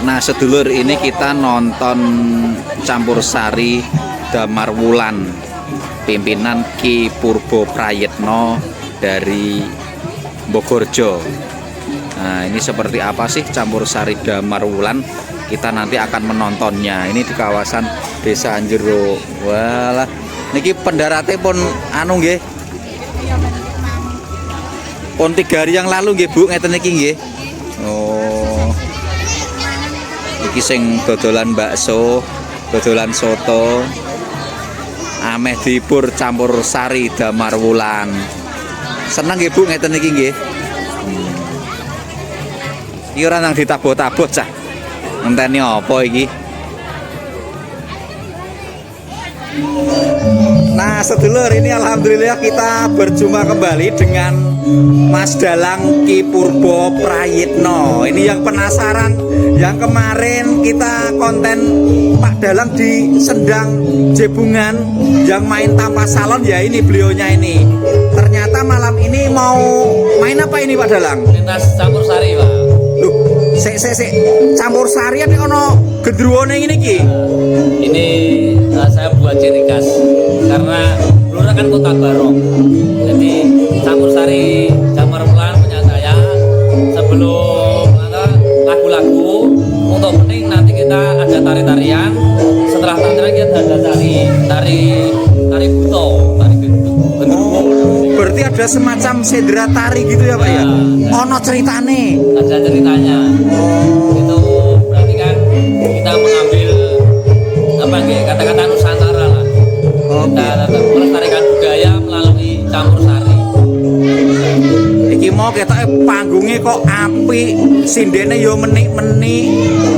Nah sedulur, ini kita nonton campur sari Damar Wulan pimpinan Ki Purbo Prayitno dari Bogorjo. Nah ini seperti apa sih campur sari Damar Wulan? Kita nanti akan menontonnya. Ini di kawasan Desa Anjero. Walah, niki pendarate pun anu nggih. Pun 3 hari yang lalu nggih Bu, ngeten niki nggih. Oh. Iki sing dodolan bakso, dodolan soto. Ameh dibur campur sari Damar Wulan. Seneng nggih Bu ngeten niki nggih. Iki ora nang ditabot-tabot cah. Ngenteni apa iki? Nah sedulur, ini alhamdulillah kita berjumpa kembali dengan Mas Dalang Ki Purbo Prayitno. Ini yang penasaran, yang kemarin kita konten Pak Dalang di Sendang Jebungan yang main tanpa salon, ya ini beliaunya ini. Ternyata malam ini mau main apa ini Pak Dalang? Lintas campur sari Pak. Loh, sik campur sarian nek ono gendruwone ngene iki. Ini saya buat ciri khas karena Blora kan kota Barong. Jadi campur sari Damar Wulan punya saya. Sebelum lagu-lagu untuk penting nanti kita ada tari-tarian. Setelah tarian kita ada tari buto, tari gendruwo. Berarti ada semacam sendera tari gitu ya Pak ya? Ono ceritane. Ada ceritanya. Itu berarti kan kita mengambil apa nggih kata-kata Nusantara lah. Kita melestarikan budaya melalui campur sari. Iki mau ketoke panggunge kok apik, sindene yo menik-menik.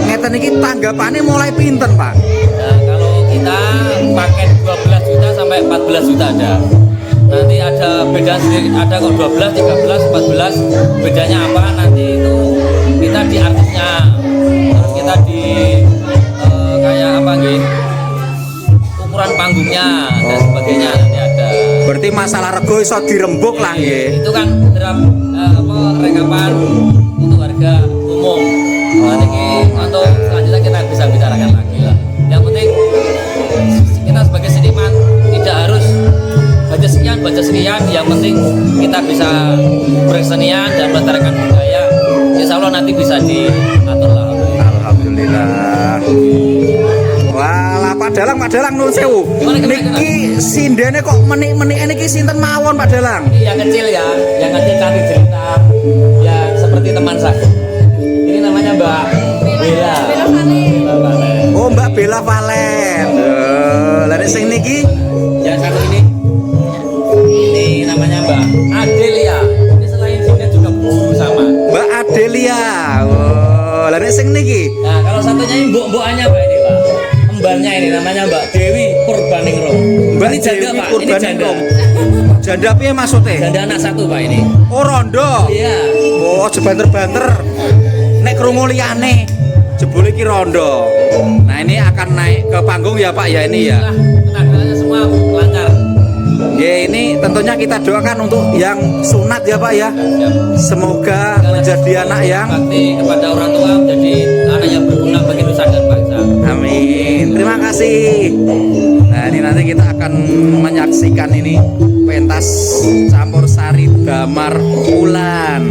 Ngeten iki tanggapane mulai pinten, Pak? Nah, kalau kita paket 12 juta sampai 14 juta ada. Nanti ada beda sendiri, ada kok 12, 13, 14. Bedanya apa? Nanti itu kita di artisnya. Terus kita di kayak apa nggih? Ukuran panggungnya dan sebagainya nanti ada. Berarti masalah rego iso dirembuk lah nggih. Itu kan draft rekapan untuk harga umum. Nanti untuk selanjutnya kita bisa bicarakan lagi lah. Yang penting kita sebagai seniman tidak harus baca sekian, yang penting kita bisa bersenian dan melestarikan budaya. Insya Allah nanti bisa diatur lah. Alhamdulillah. Wah, Pak Dalang nuwun sewu. Niki sindene kok menik-menik niki sinten mawon Pak Dalang? Yang kecil ya, yang kecil cari cerita yang seperti teman saya. Ini namanya Mbak Bella. Oh, Mbak Bella Valen. Lah sing niki yang satu ini namanya Mbak Adelia. Ini selain dia juga berburu sama. Mbak Adelia. Oh, lah sing niki. Nah, kalau satunya ini mbok-mbokannya Pak ini Pak. Embalnya ini namanya Mbak Dewi Purbaningrum. Mbak ini janda Dewi Pak, Purbaningrum. Janda piye maksudnya? Janda anak satu Pak ini. Oh, rondo. Iya. Oh, jebanter-banter. Nek krungu liyane jebule iki rondo. Nah, ini akan naik ke panggung ya Pak ya ini ya. Tenaganya semua lancar. Ya ini tentunya kita doakan untuk yang sunat ya Pak ya. Semoga menjadi anak yang bakti kepada orang tua, menjadi anak yang berguna bagi nusa dan bangsa. Amin. Terima kasih. Nah ini nanti kita akan menyaksikan ini pentas campur sari Damar Wulan.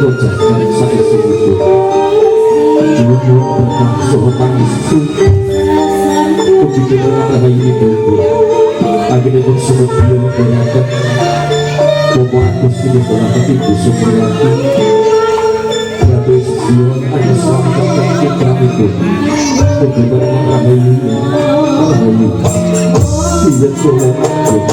bocah kali saiki hidup nyuwun berkah saha pangestu kebijakan rahayu ibu agene pun sumedya nggunakaken Bapak Agus ini berangkat ibu Supriyati Ratu Sion ada selamat dan kita itu kebijakan rahayu tidak boleh bersama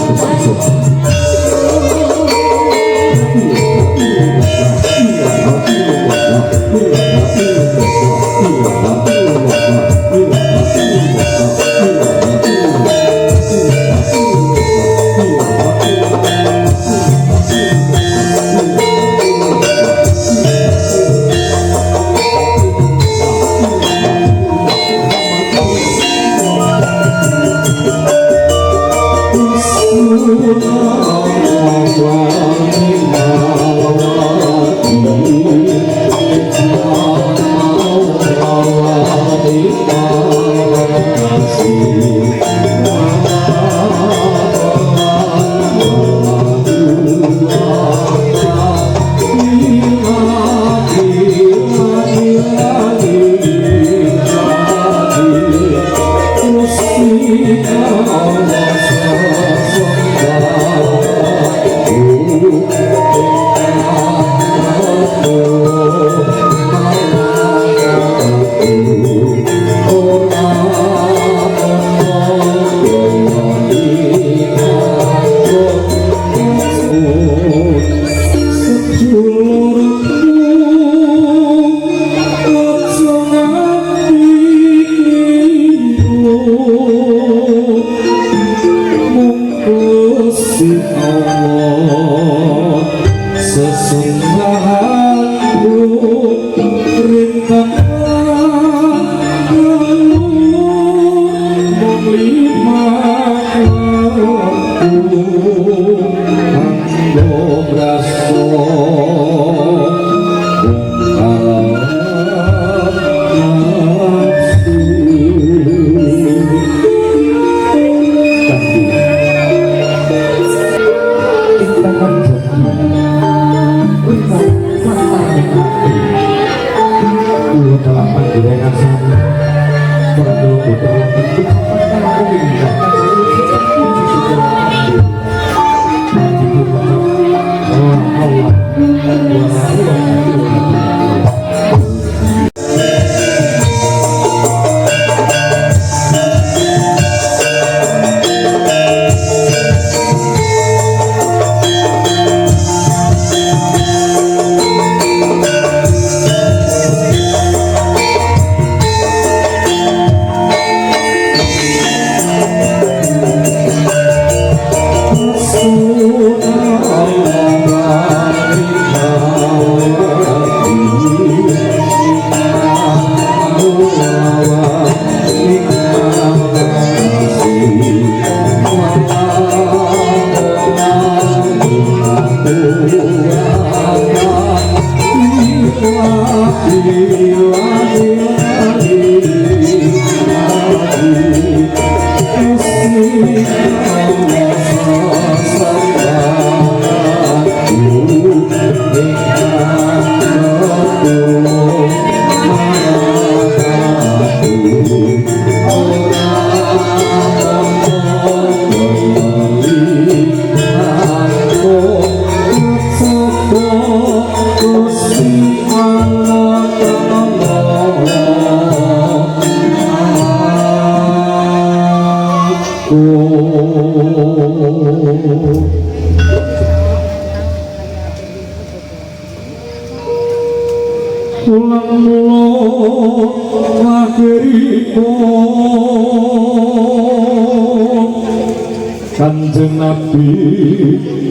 Kanjeng Nabi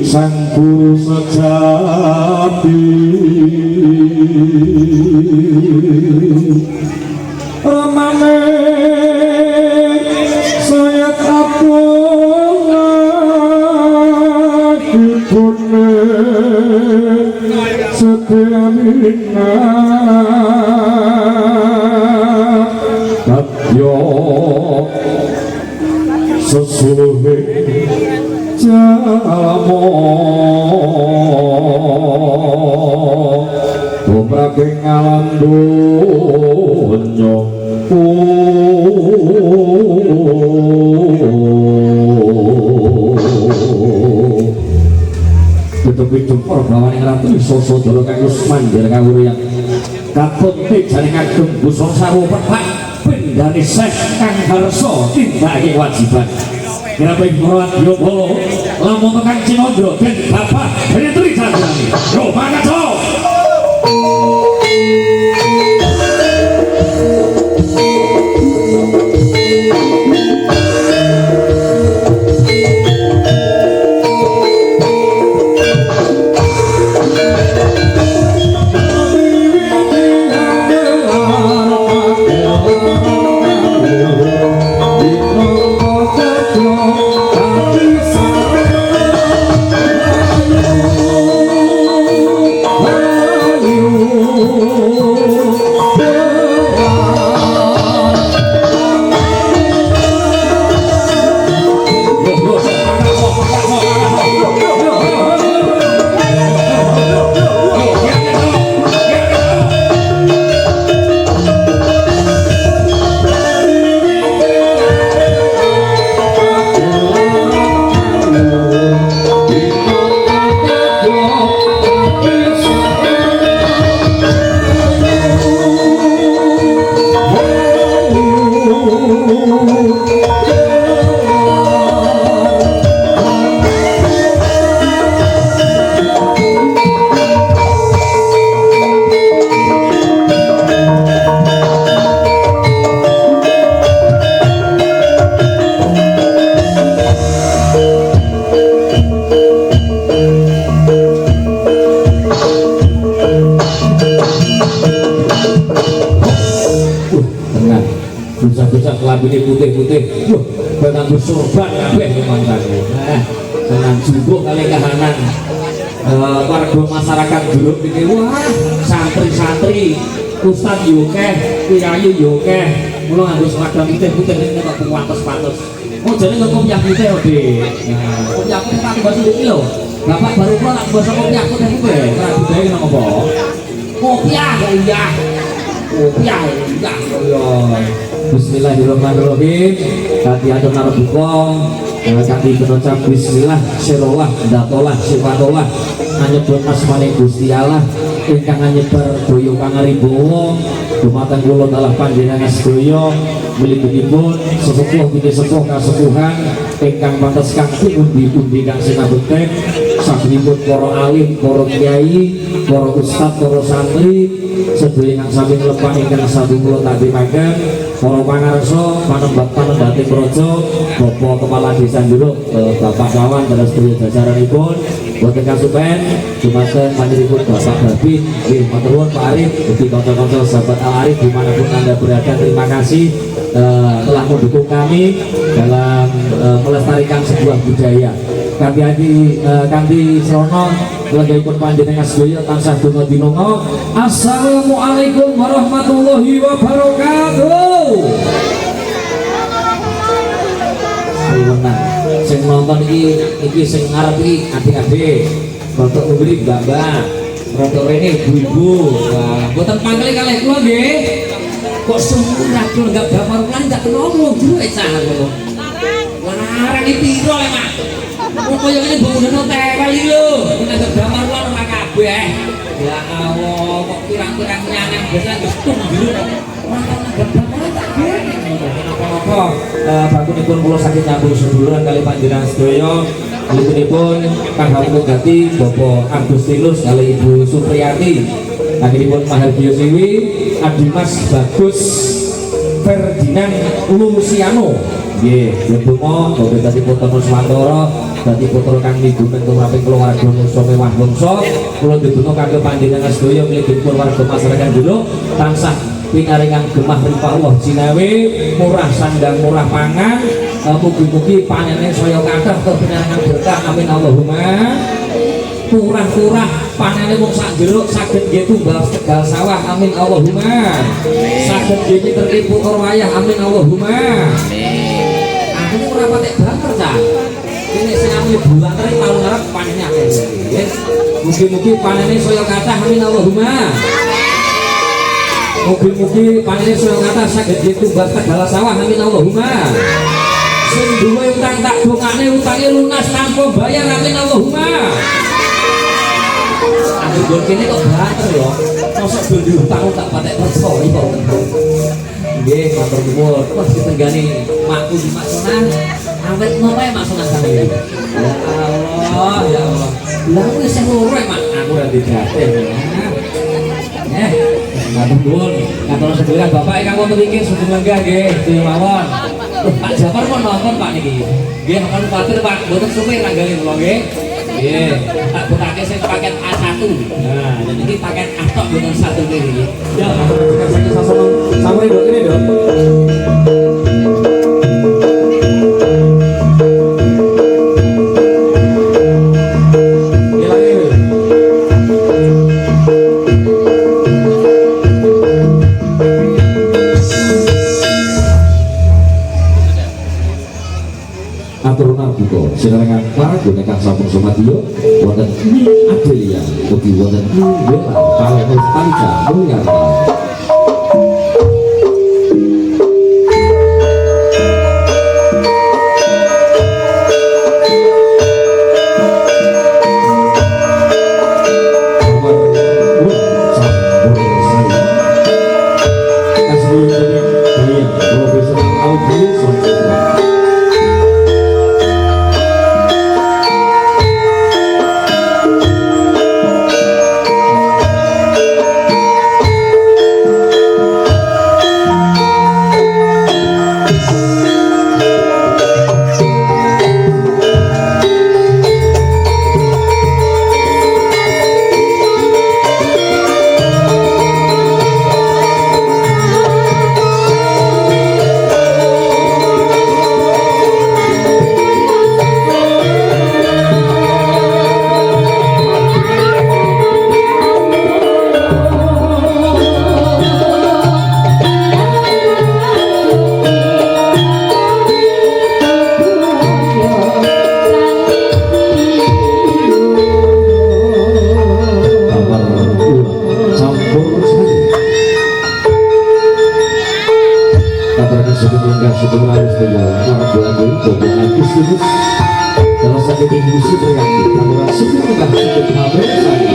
sang guru sejati ramane saya Abdullah ibune setiamina tatyo sesuluhe jamo Umraping alam donya tetapi jempol bawa yang ratu sosok dulu kagus mandir kawurian katut jaring ageng busong sawo pepak bendani sek kang harso tindaki wajiban kenapa ibu merawat yobolo lamun tekan Cinodro dan bapak dari Tri Candrani yo mangga cok kelabine putih-putih wah bakal surban kabeh mangkane dengan jumbo kali kahanan warga masyarakat Juruk iki wah santri-santri ustaz yo keh kiai yo keh mulo nganggo seragam putih-putih nek kok pantes-pantes oh jane kok kopiah putih Dik nah kopiah putih tak bahasa iki lho Bapak baru pulang nak bahasa kopiah putih putih ora budaya nang apa kopiah ya iya kopiah ya iya Bismillahirrahmanirrahim. Kati ada narbuka, kati penocap Bismillah, Sirullah, Datolah, Sifatullah, Anyebut asmane Gusti Allah, ingkang nyebar doyo pangaribowo, dumateng kula dalah panjenengan sedaya, milipun sesepuh binti sepuh kasepuhan, ingkang pantes kang pundi-pundi kang sinabekten, sabenipun para alim, para kiai, para ustad, para santri, sedaya kang sami lepan ingkang sami kula tatimaken. Para pangarsa panembat-panembate praja Bapak Kepala Desa Juruk Bapak Kawan terus sedaya jajaranipun boten kasupen dumateng panjenenganipun Bapak Babi nggih matur nuwun Pak Arif ugi kanca-kanca sahabat Al Arif dimanapun Anda berada terima kasih telah mendukung kami dalam melestarikan sebuah budaya kanthi srana Lagipun panjenengan sedaya tansah donga dinonga. Assalamualaikum warahmatullahi wabarakatuh. Senang, sing nonton iki sing ngarep iki adik-adik, rodok umri mbak-mbak, rodok rene ibu-ibu. Wah, mboten pangkali kalih kula nggih. Kok sumur radul enggak gambar lan enggak kenapa duwe cah kok. Larang iki piro le, Mak? Kok koyo ngene bangunan tewel iki lho. Nek gambar lan ora kabeh. Ya Allah, kok pirang-pirang nyanang biasa gestung dulu kok. Apa bakunipun kula sakit nyambung seduluran kali panjenengan sedaya. Nipun Kang Hamung Gati Bapak Agustinus kali Ibu Supriyati. Akhiripun Mahardiyo Siwi Adimas Bagus Ferdinand Luciano. Nggih, ndonga badhe dadi putra Nuswantara, dadi putra kang migunen tumraping keluarga Nusa Mewah Wangsa. Kula ndedonga kangge panjenengan sedaya mlebetipun warga masyarakat dulu tansah pinaringan gemah ripah Allah jinawe, murah sandang murah pangan, mugi-mugi panenane saya kathah tur pinaringan berkah amin Allahumma. Kurang-kurang panenane mung sak jeruk saged nggih tumbal tegal sawah amin Allahumma. Saged nggih tertipu wayah amin Allahumma. Amin. Aku ora patek banter cah. Ini sing ambil bulan rek tahun ngarep panennya akeh nggih. Mugi-mugi panene saya kathah amin Allahumma. Mugi-mugi panene saya kathah saged ditumbas tegala sawah amin Allahumma. Sing duwe utang tak dongane utange lunas tanpa bayar amin Allahumma. Aku gon kene kok banter yo. Mosok dhewe utang tak patek kersa iki. Nggih, matur nuwun. Wah ditenggani makku di Mak Sonan. Awet ngopo Mak Sonan sampeyan. Ya Allah, ya Allah. Lah aku wis loro Mak, aku ora digaten. Matur nuwun. Katur sedherek Bapak ingkang wonten iki sugeng lenggah nggih, sedaya mawon. Pak Jafar mau nonton Pak niki. Nggih, akan kuwatir Pak, mboten suwe nanggali kula nggih. Nggih, tak butake sing paket A1. Nah, jadi ini paket A tok mboten satu niki. Ya, saya sasono sampe ndok kene, Dok. Sedherek para gunekan sampun somadyo wonten Adelia ugi wonten Bella kaliyan Talika Mulyana. Kalau sakit industri berganti, kalau sudah berganti ke pabrik lagi.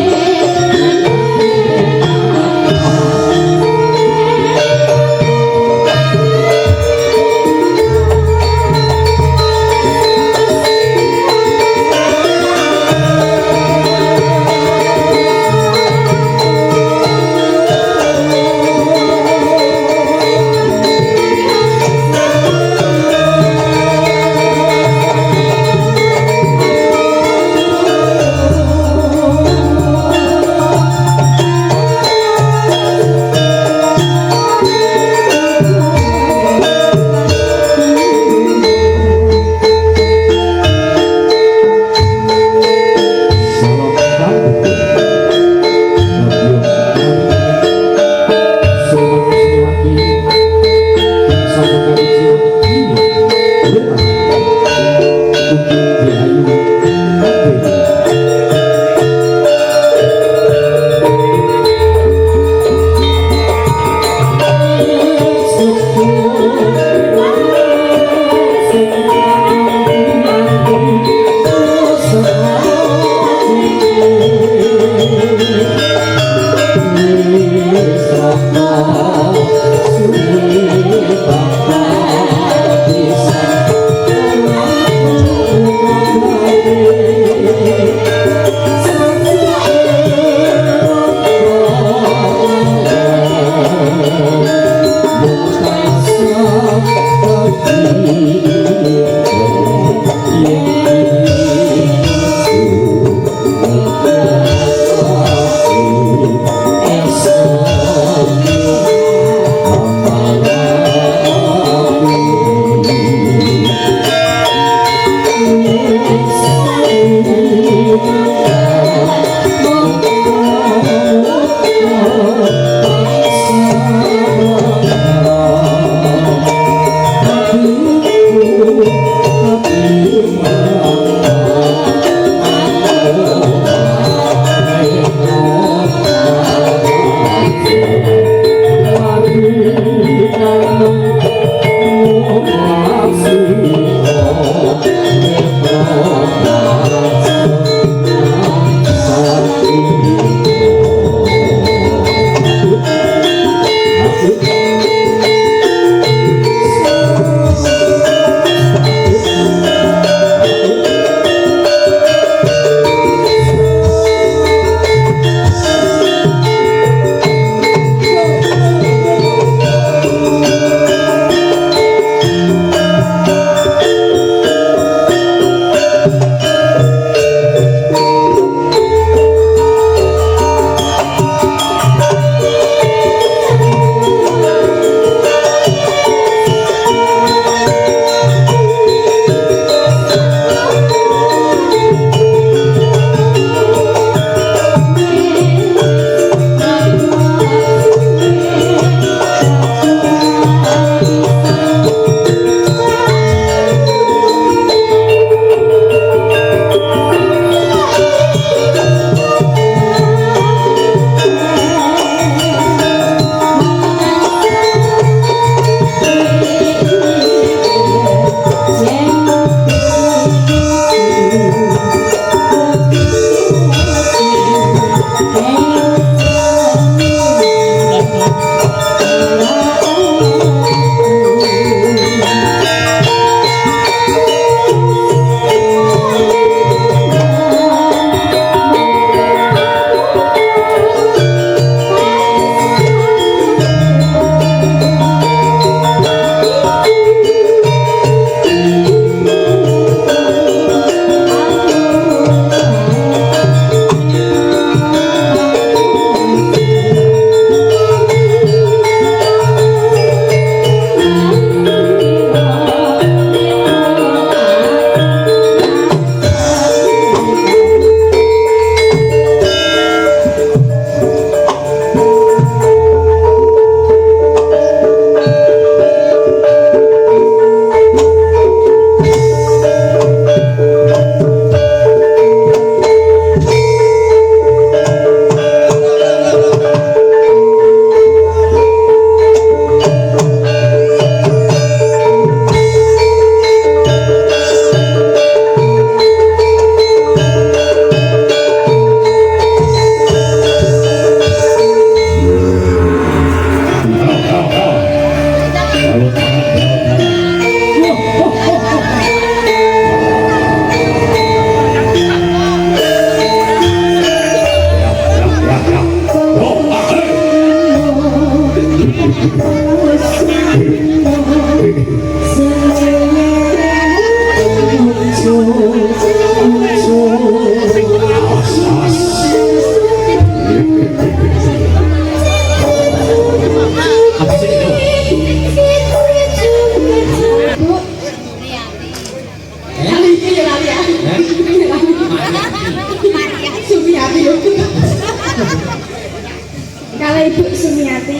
Kalau Ibu Sumiati.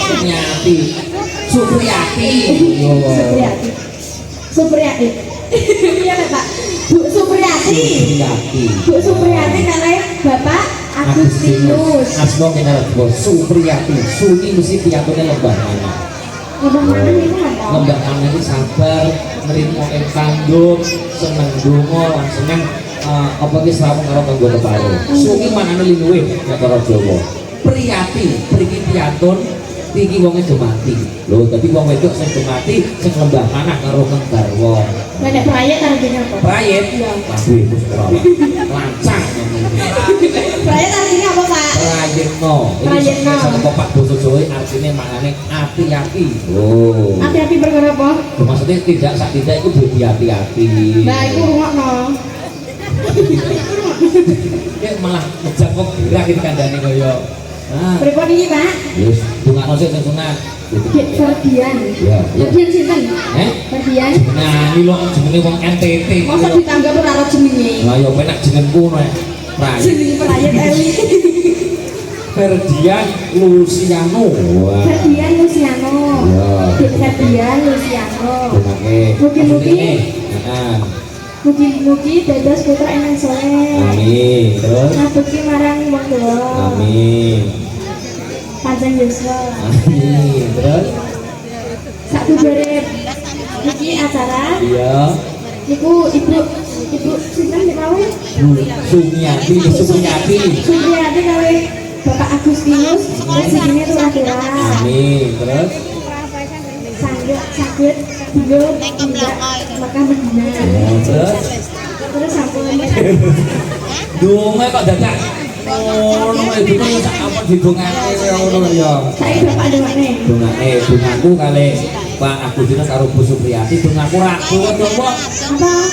Sumiati. Supriyati. Supriyati. Supriyati. Iya Pak. Bu Supriyati. Bu Supriyati kalau Bapak Agustinus. Asma kenal bos Supriyati. Suni mesti piatone lembah mana? Lembah mana itu apa? Lembah mana itu sabar, nerimo ing kandung, seneng donga lan seneng apa ki srawung karo kanggo keparo. Suni manane linuwe nek cara Jawa. Priyati, priki piantun, iki wong do mati. Lho, dadi wong wedok sing do mati sing lembah manah karo kang garwa. Nek prayet artinya apa? Prayet? Waduh, iku ora. Lancang. Prayet artinya apa, Pak? Prayetno. Prayetno. Saka Pak basa Jawa artine maknane ati-ati. Oh. Hati-hati perkara apa? Maksudnya tidak sak tidak itu jadi hati-hati. Nah, iku rungokno. Ya malah ngejak kok berakhir kandane kaya. Ah, Pripun iki, Pak? wis dungakno sik sing sunat. Dek Ferdian. Ya, ya. Ferdian sinten? Ferdian. Nah, ini lho jenenge wong NTT. Masa ditanggap ora ora jenenge? Lah ya penak jenengku nek. Prayet. Jenenge prayet Eli. Ferdian Luciano. Wah. Ferdian Luciano. Ya. Dek Ferdian Luciano. Dungake. Mugi-mugi. Heeh. Mugi-mugi dados putra ingkang saleh. Amin. Terus Ngabekti marang wong tuwa. amin. Panjang yuswa. Amin. Terus Sak bubare iki acara iya. niku ibu sinten nek mawon? Sumiati. Supriyati kali Bapak Agustinus rezekinya turah-turah. Amin. Terus Saged beliau tidak Mekah Madinah. Terus sampun donga kok dadak ngono itu kan sak apa didongake ngono ya. saya Bapak dongane. Dongaku kali Pak Agustinus karo Bu Supriyati dongaku ra kuwat apa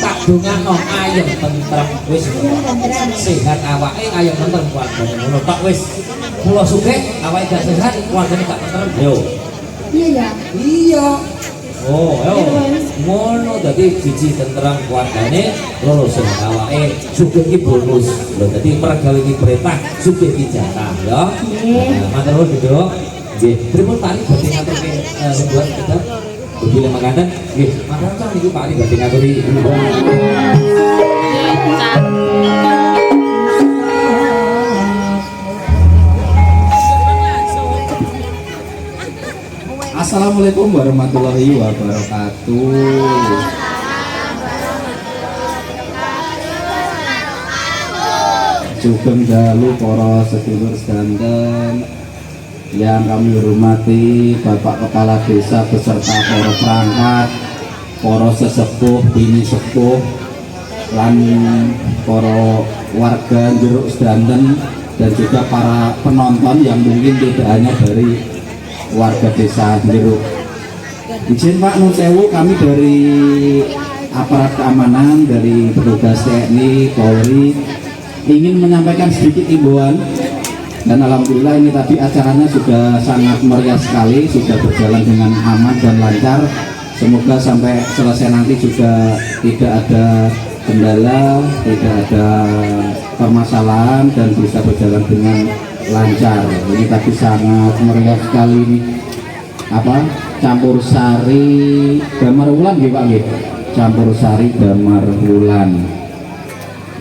tak dongakno ayem tentrem wis sehat awake ayem tentrem keluargane ngono tok wis kula sugih awake gak sehat keluargane gak tentrem yo. Iya ya. Iya. Oh, yo. Ngono dadi siji tentrem keluargane, loro sehat awake, sugih iki bonus. Lho dadi mergawe iki perintah, sugih iki jatah ya. Nah, matur nuwun Nduk. Nggih, pripun Pak Ali badhe ngaturke sebuah kita. Bila makanan, nggih, makanan niki Pak Ali badhe ngaturi. Assalamualaikum warahmatullahi wabarakatuh. Sugeng dalu para sedulur sedanten yang kami hormati Bapak Kepala Desa beserta para perangkat, para sesepuh, bini sepuh, lan para warga Jeruk Sedanten dan juga para penonton yang mungkin tidak hanya dari warga desa Jeruk. Izin Pak Nun Sewu, kami dari aparat keamanan, dari petugas TNI, Polri ingin menyampaikan sedikit imbauan, dan alhamdulillah ini tadi acaranya sudah sangat meriah sekali, sudah berjalan dengan aman dan lancar. Semoga sampai selesai nanti juga tidak ada kendala, tidak ada permasalahan dan bisa berjalan dengan lancar. Ini tadi sangat meriah sekali ini campur sari Damar Wulan nggih Pak nggih. Campur sari Damar Wulan.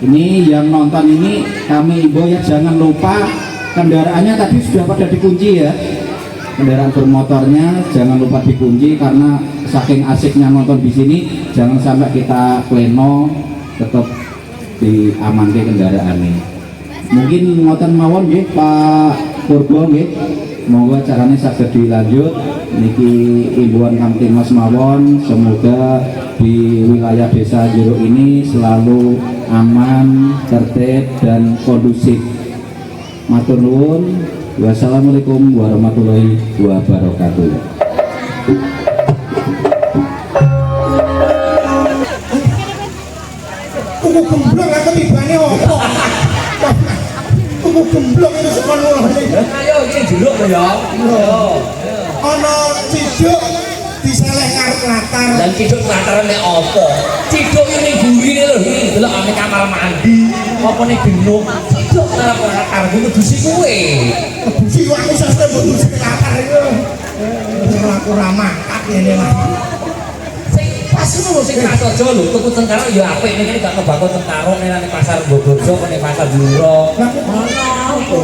Ini yang nonton ini kami imbau ya, jangan lupa kendaraannya tadi sudah pada dikunci ya. Kendaraan bermotornya jangan lupa dikunci karena saking asiknya nonton di sini, jangan sampai kita pleno, tetap diamankan kendaraannya. Mungkin ngoten mawon nggih Pak Purbo nggih. Monggo acaranya saged dilanjut. Niki imbauan Kamtibmas mawon, semoga di wilayah desa Jeruk ini selalu aman, tertib dan kondusif. Matur nuwun. Wassalamualaikum warahmatullahi wabarakatuh. Tuku gemblong aku tibane opo? Tuku gemblong itu sekono lho. Ayo iki jeruk lho ya. Ana ciduk diseleh karo latar. Dan ciduk latarane apa? Ciduk ini gurine lho iki, delok ame kamar mandi. Apa ning gendong? Ciduk karo latar kudu si kuwe. Kebusi kok aku sastre mbok dusi latar iku. Aku ra mangkat ngene mah. Sing pas ngono sing pas aja lho, tuku cengkaruk ya apik ning gak kebako cengkaruk ning pasar Bogorjo kene pasar Bluro. Lah kok Apa?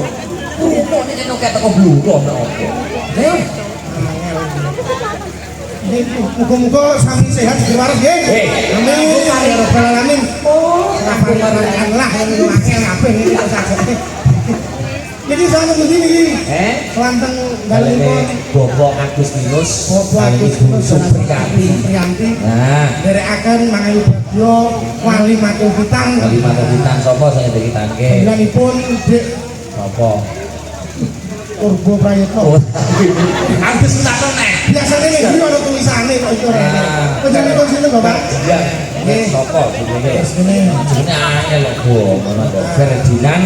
Kok nek nek teko Bluro apa? Heh. Muga-muga sami sehat segera waras nggih. Amin ya rabbal alamin. Rahmat Allah yang ngakeh kabeh iki sajane. Jadi sama begini iki. Selanteng dalipun Bapak Agustinus, Bapak Agustinus Priyanti. Nah, derekaken mangayu bagyo wali Matu Bintang. kali mata bintang sapa sing dikitangke? Panggilanipun Dik Sapa? Purbo Prayitno. Agus takon nek. Biasane nek iki ana tulisane kok iku ora. Panjenengan sinten Bapak? Iya. Sapa jenenge? Jenenge Jenenge angel lho, ngono kok. Ferdinand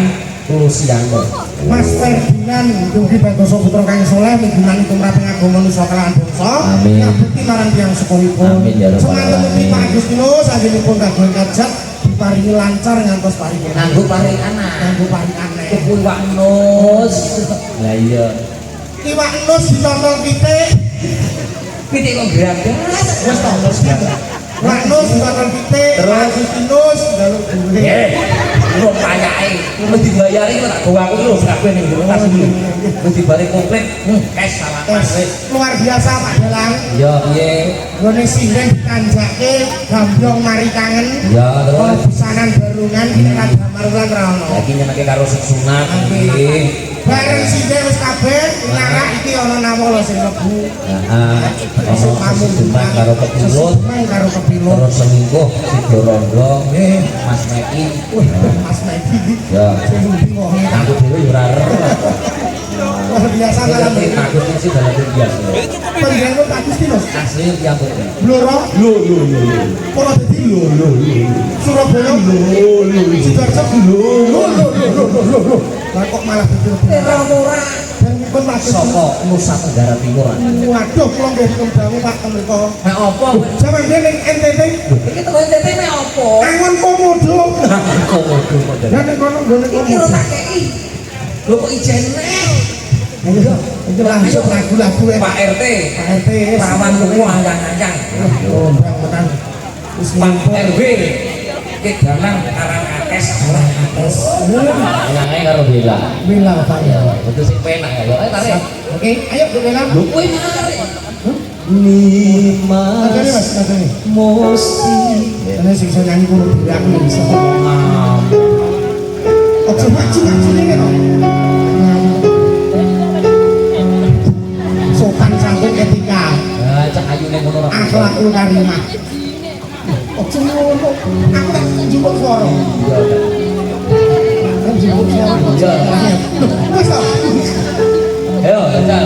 Luciano. Mas Ferdinand Yogi Bandoso Putra Kang Soleh migunani tumraping agama manusa kalawan bangsa. Amin. Ngabekti marang tiyang sepuhipun. Amin, ya rabbal Semanten alamin. Pak Agustinus sajenipun kagungan kajat diparingi lancar ngantos paripurna. Nganggo paring anak. Nganggo paring aneh. Kuwi Wak Nus. Lah iya. Iwak nus ditotol pitik. Pitik kok geragas. Wes to nus. Iwak nus ditotol pitik. Terus? Agustinus njaluk duwe. Lu payake, lu dibayari kok tak gawe aku terus kabeh ning jero tas iki. Lu dibalik komplit, kes salah wis. Luar biasa Pak Dalang. Ya piye? Gone sindeng ditanjake gambyong mari kangen. Ya terus Pesanan barungan kita Damar Wulan ra ono. lagi nyenengke karo sing sunat nggih. Bareng sindeng wis kabeh, nara iki ana nama lho sing mlebu. Heeh. Ono kamuduman karo kepilut, Sesuai karo kepilut. terus semingguh Sido Rondo, Nggih. Mas Meki. Mas Naiki. Ya, Sing bingung. aku dhewe yo ora ero. Luar biasa malam ini. Aku sih dalam biasa. Panjenengan Pak Agustinus. Asli yang bener. Bloro. Lho. Ora dadi lho. Surabaya lho. Sidoarjo lho. Lah kok malah betul. Ora. Dan pun Pak Agustinus. Saka Nusa Tenggara Timur. Waduh, kula nggih kembang Pak mriko. Mek apa? Jaman ning NTT. Iki teko NTT mek apa? Angon komodo. Komodo model. Dan ning kono nggone komodo. Lho kok ijen nek? Ayo, itu langsung lagu-lagu Pak RT, Pak RT. perawan kuku anyang-anyang. Oh, benar. Pak RW, ke danang karang akes. Anyange karo Bella. Bila Pak ya. Betul sing penak ya. Ayo tarik. Oke, ayo Bella. Lho kuwi narik. Nimas Nadane Mas, nadane. Musti Ini sing iso nyanyi kulo dhewe aku bisa. ngam. Ojo Pak, aku karimah. Ojo ngono. Aku tak njupuk swara. Aku njupuk swara. Wes to. Ayo, jajal.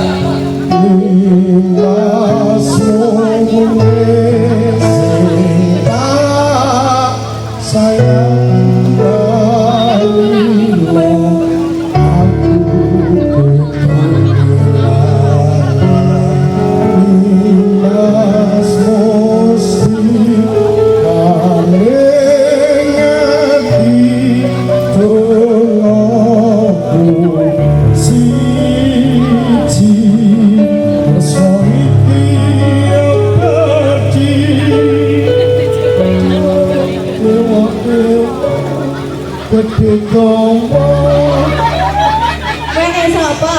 Kene sapa?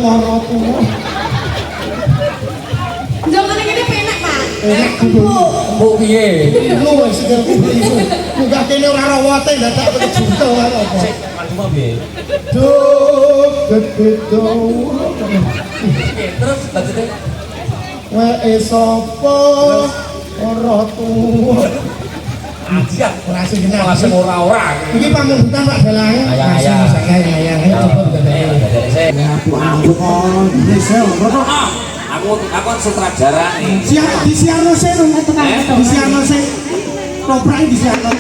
Maratu. Jangan ngene penak, Pak. Enak Bu piye? lu wis sikilku iku. Munggah kene ora rawote dadak kejuto karo apa. Cuma piye? Duh, gede Terus lanjutnya. wae sapa ora tuwa. Ajian. Ora sing kenal. Langsung ora-ora. Iki pamungkutan Pak Dalang. Ayah. Ayah. Ampun, desel. Aku kan sutradara nih. Disiarno sik dong. Disiarno sik. Toprak disiarno.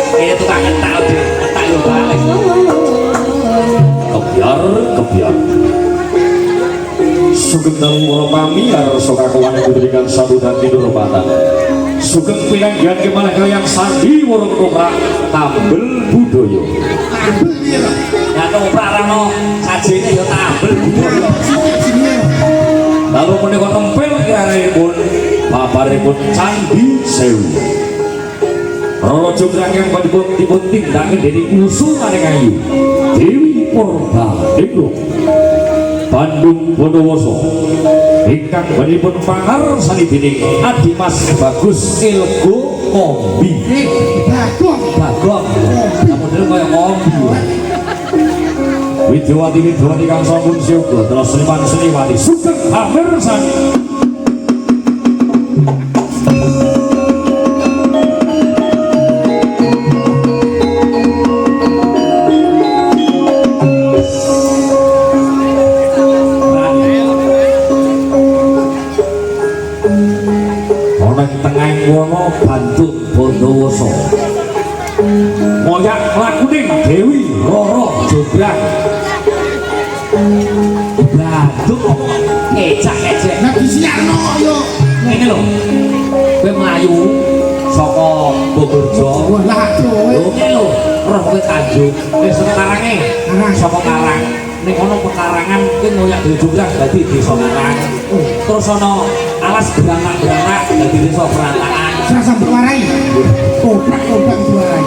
Kayak tukang ngetak udah, ngetak yo balik. Kebiar. Sugeng Namo Pamiar soka kawan diberikan sambutan tidur mata. Sugeng pinanggihan kemana kalian sandi warung koprak tambel budoyo. Tambel piye to? Ya toprak rano sajene yo tambel budaya. Lalu menika tempel kiraripun babaripun Candi Sewu. Raja Krangeng dipun tindakan dening usungan ayu Dewi Purbalingga Bandung Bondowoso ingkang badhipun pangarsani dening Adimas Bagus Ilgo Kombi. Bagong. Kamu dulu kayak ngombe. Widyawati kang sampun siuga terus seniman-seniwati sugeng pamirsani. Wono Bandung Bondowoso Moyak lakuning Dewi Roro Jobrang Bandung kecak-kecek. Nah disiarno yo. Ini lho kowe mlayu saka Bogorjo. Lah kowe. Lho ini lho roh kowe Tanjung wis Karange saka Karang ning kono pekarangan kuwi ngoyak dhewe Jobrang dadi desa Karang. Terus ana alas beranak-beranak dadi desa Perantakan. Saya sampe warai. Koprak warai.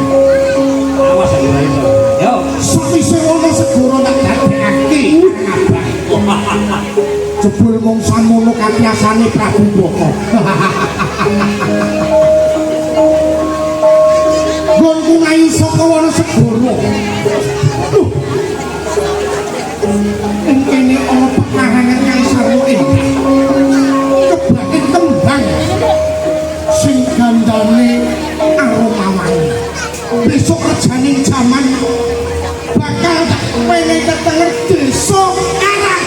Awas ya iso. Yo, Sawise ana segoro tak dadekake. Jebul mung samono kapiasane Prabu Boko. Gonku ngayu saka wana segoro. Ing kene ana pekarangan Kaisar Muin. Kebatin tembang sing gandane aromawan. Besok rejaning jaman bakal tak pengen ketenger desa Karang.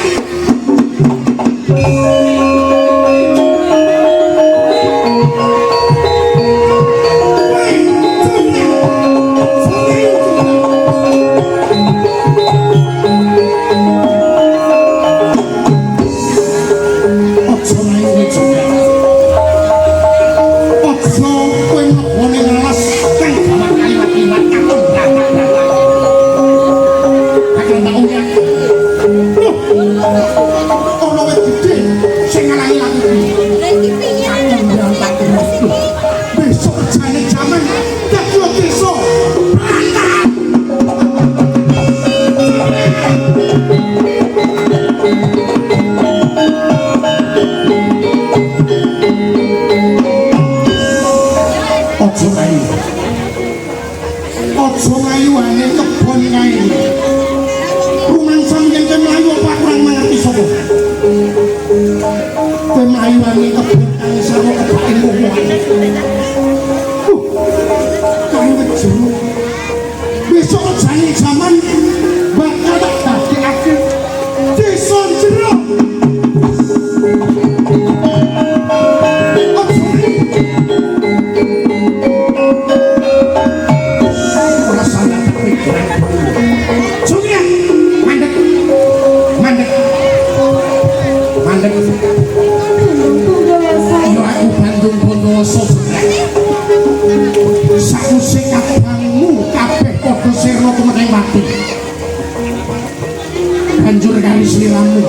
banjur kali sliramu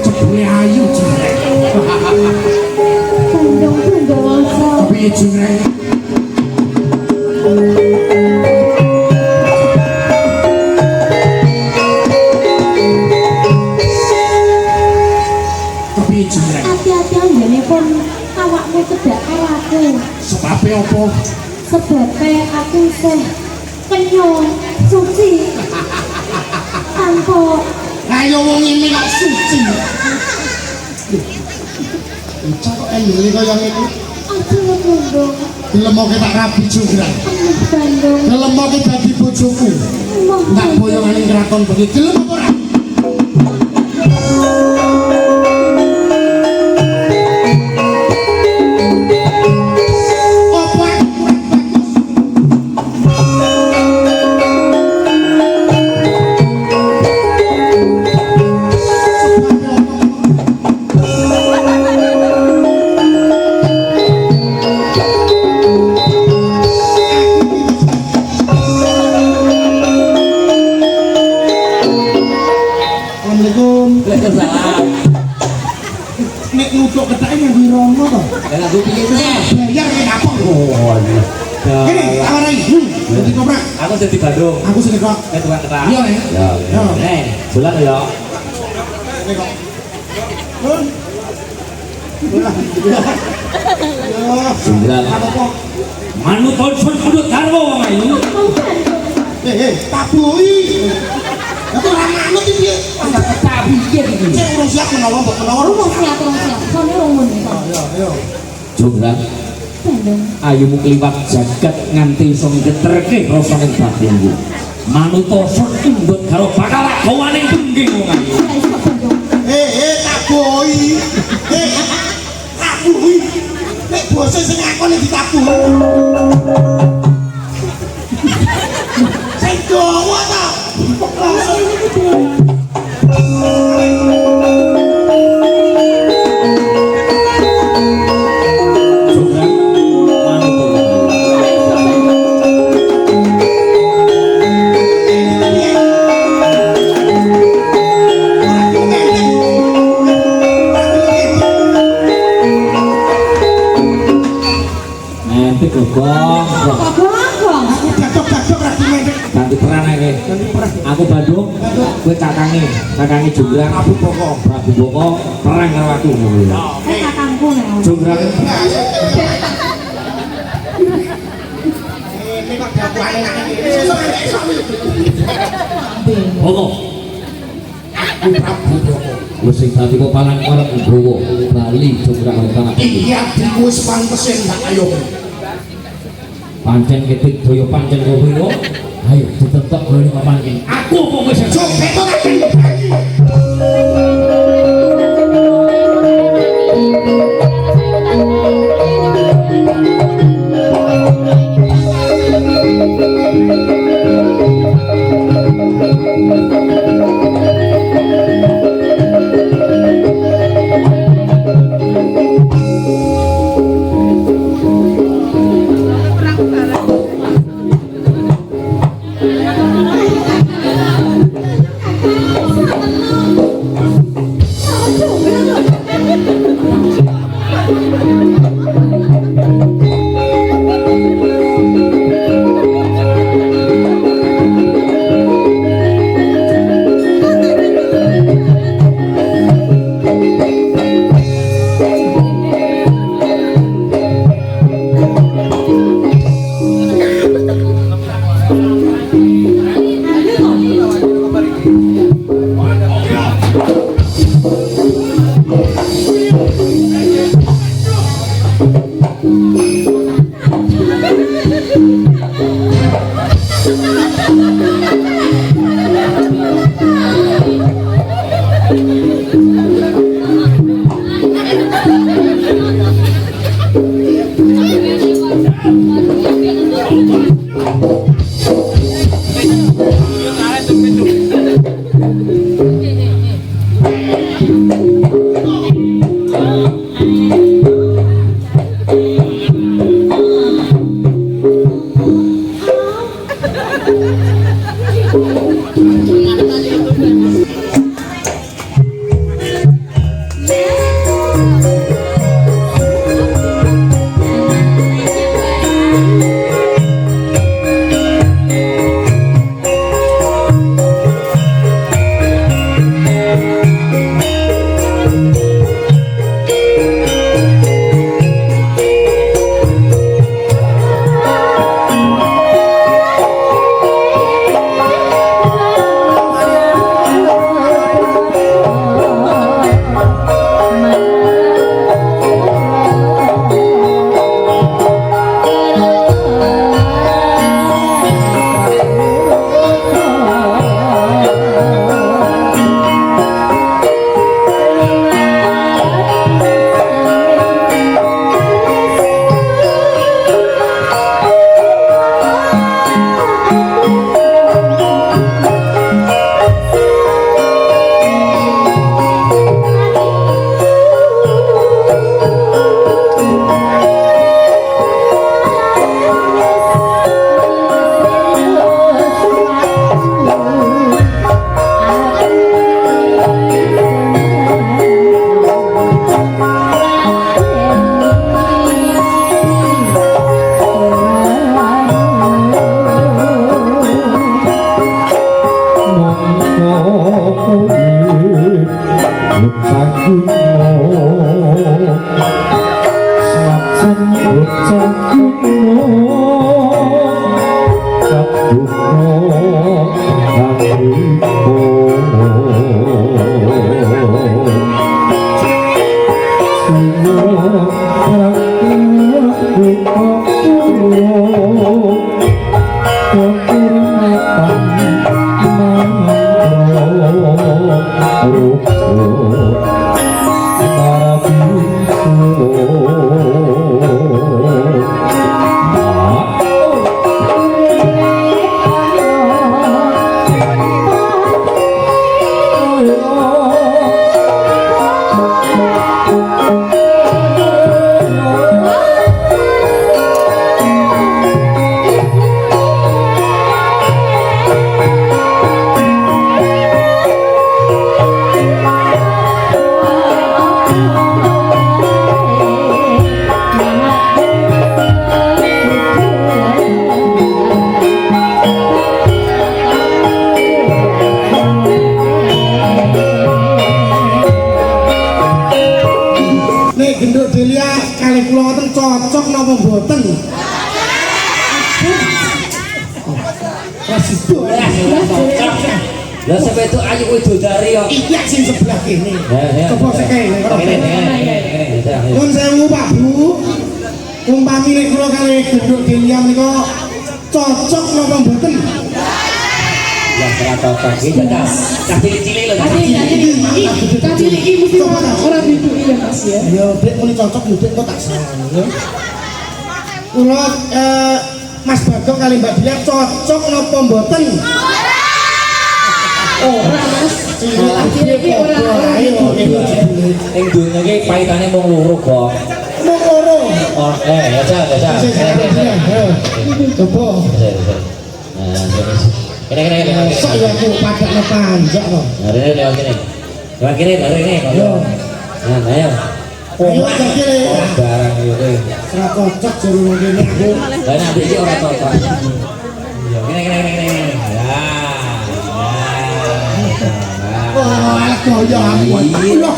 jebule ayu jreng. Bandung Bondowoso. Piye jreng? Piye jreng? Hati-hati anggenipun awakmu cedhak karo aku. Sebabe apa? Sebabe aku isih kenyang suci. Tanpa Ayo wong ini kok suci. Cocok ini kaya ngene. aku ngundung. Dilemoke tak rabi jurang. Bandung. Dilemoke dadi bojoku. Tak boyongane kraton bengi. Gelem apa ora? Nek nutuk ketake nganggo rono to. Dan aku pikir itu Bayar nek apa? oh Ini awarai. Dadi koprak. aku jadi Bandung Aku sing kok. tukang kerak Iya ya. ya bulan ya Nek kok. Nun. Bola. Yo. Sembilan. Apa kok? manut son kudu karwo wong ayu Tabui. Aku ora manut iki piye? tapi piye iki Cek urung siap menawa mbok menawa. Rumah siap. Soalnya rumun. Ayo. Jogran Bandung. ayumu kliwat jagat nganti iso ngeterke rasa ning batinmu manutoson indut karo bakal lakowane bengging wong ayu Ora iso Bandung. Tabui. Tabui. Nek bose sing ngakoni ditabui. Sing dawa ta. Jogran manutoson nanti gogong Gong. Aku gatok-gatok ra dimentek. ganti peran ae aku Bandung kowe kakange Jogran Abu Boko. Prabu Boko perang karo aku Kakangku nek. Jogran Ini kok dakwahane nak iki. Sesuk esuk. Boko Aku Prabu Boko. wis sing dadi palang arep nggowo Bali Jogran karo tanah Iya, diku wis pantese ndak ayo. pancen ketik daya pancen kowe yo ayo ditetok kowe ning pancen aku kok wis Cuk, beto tak Lah sampe itu ayu widodari kok. Iya sing sebelah kene. Ya. Coba sik kene. Ini. Nun sewu Pak Bu. Umpami nek kula kali genduk Delia menika cocok napa mboten? Ya ora cocok iki jajal. Cah cilik-cilik lho. Kaki ini mesti orang itu ya Mas ya. Ya Dek muni cocok yo Dek kok tak salah ya. Kula Mas Bagong kali Mbak Delia cocok napa mboten? Ora Mas. Kaki ini orang Ayo Ing dunya iki paitane mung loro kok. mau loro. Oh, ya Cak. Coba. Kene. Sok ya aku padakno panjak kok. Hari ini lewat kene. Lewat kene dari ini kalau. Nah, ayo. Ayo tak kene. Barang iki. Ora cocok jero ngene aku. Lah nek iki ora cocok. Yo kene. Ya. Oh, alah koyo aku. Lho,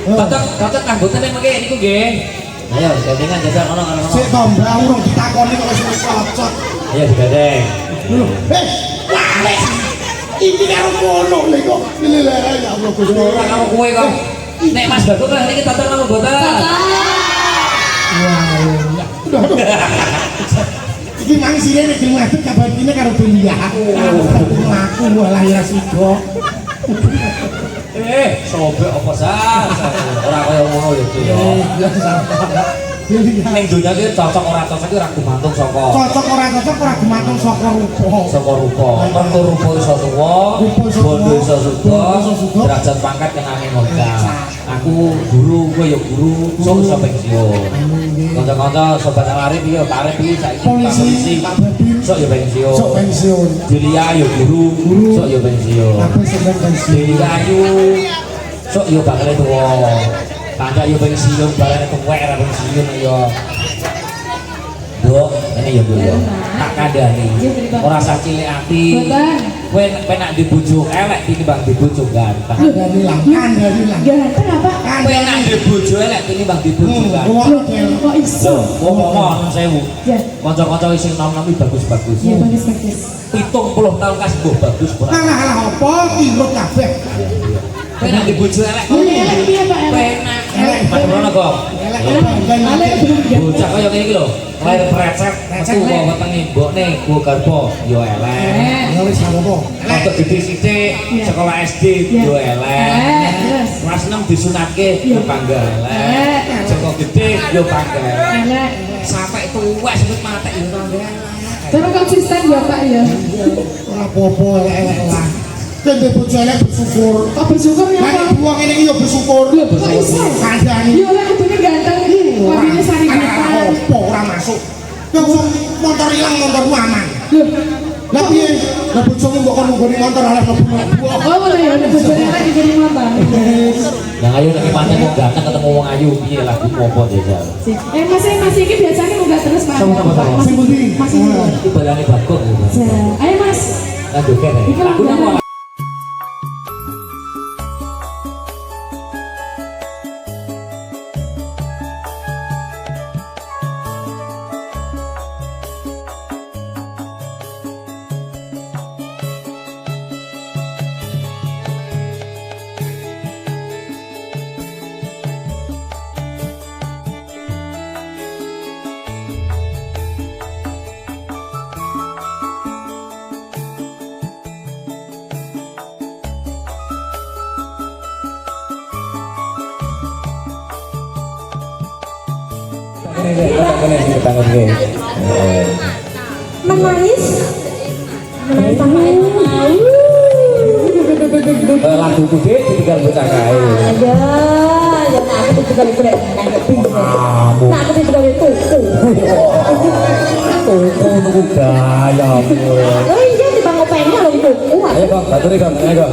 Cocok anggota nek mengke niku nggih. Ayo, gandengan jajal ono. sik to Mbak urung ditakoni kok wis cocok. Ayo digadeng. Lho, wales. Iki karo ngono lho kok. Lha ya Allah Gusti. Ora kamu kowe kok. Nek Mas Bagong kan niki cocok nang mboten. Iki mang sine nek gelem ngadeg kabarine karo Delia. Aku malah ya sido. Sobek apa sah? Ora kaya ngono lho iki yo. Ya sampah. Delia. Ning dunya iki cocok ora cocok iki ora gumantung saka Cocok ora gumantung saka rupa. rupa. Mergo rupa iso tuwa, bondo iso suga, derajat pangkat kenane ngocah. Aku guru, kowe ya guru, sok iso pensiun. Kanca-kanca sobat arif iki ya tarif iki saiki polisi. Pak Badin Sok ya pensiun. sok pensiun. Julia ya guru, sok ya pensiun. Apa sedang pensiun? Delia ayu, sok ya bakal tuwa. Tanda ya pensiun, barane tuwek ra pensiun ya. Dok, ini ya Bu ya. Tak kandhani. Ora usah cilik ati. Kowe penak di bojo elek tinimbang di bojo ganteng. Kandhani lang. Ganteng apa? Kowe enak di bojo elek tinimbang di bojo ganteng. Kok iso? Ngomong sewu. Ya, Kanca-kanca sing nom-nom bagus-bagus. ya bagus. 70 tahun kas mbok bagus ora. Alah apa kirut kabeh. Kowe enak di bojo elek. Elek piye Pak? Kowe enak elek. Padahal kok. Elek Bocah kaya ngene iki lho. Lahir precet, metu wetenge mbokne go garbo yo elek. ya wis apa. Untuk gede sithik sekolah SD yo elek. Terus Kelas 6 disunatke yo bangga elek. Joko gede yo bangga elek. elek. Sampai tuwek sebut mate yo bangga elek. Terus konsisten ya Pak ya. Ora apa-apa elek lah. Kene bojo elek bersyukur. Kok bersyukur ya Nek Pak? buang ini yo bersyukur. Kok iso? Kandhani. Ya lah kudune ganteng iki. Wabine sari depan. Apa ora masuk. Ya wong motor ilang motormu aman. Loh, Lah piye? Lah bojomu mbok kon nggoni motor alah mlebu. oh boleh ya nek bojone lek dikene motor. Yang ayu nek pancen mau ganteng ketemu wong ayu piye lagu apa jajal. Mas iki biasanya munggah terus Pak. Sama-sama. Sing pundi? Masih. Iki balane Bagong gitu. Ayo Mas. Lanjut kene. Iki Lagu lagu napa? Menangis. Menangis sama Lagu kude ditinggal bocah kae. Ya, ya aku juga boleh nah aku juga boleh tuku. Tuku tuku gaya. Oh iya di bang opengnya lho tuku. Ayo kok, baturi kok, ayo kok.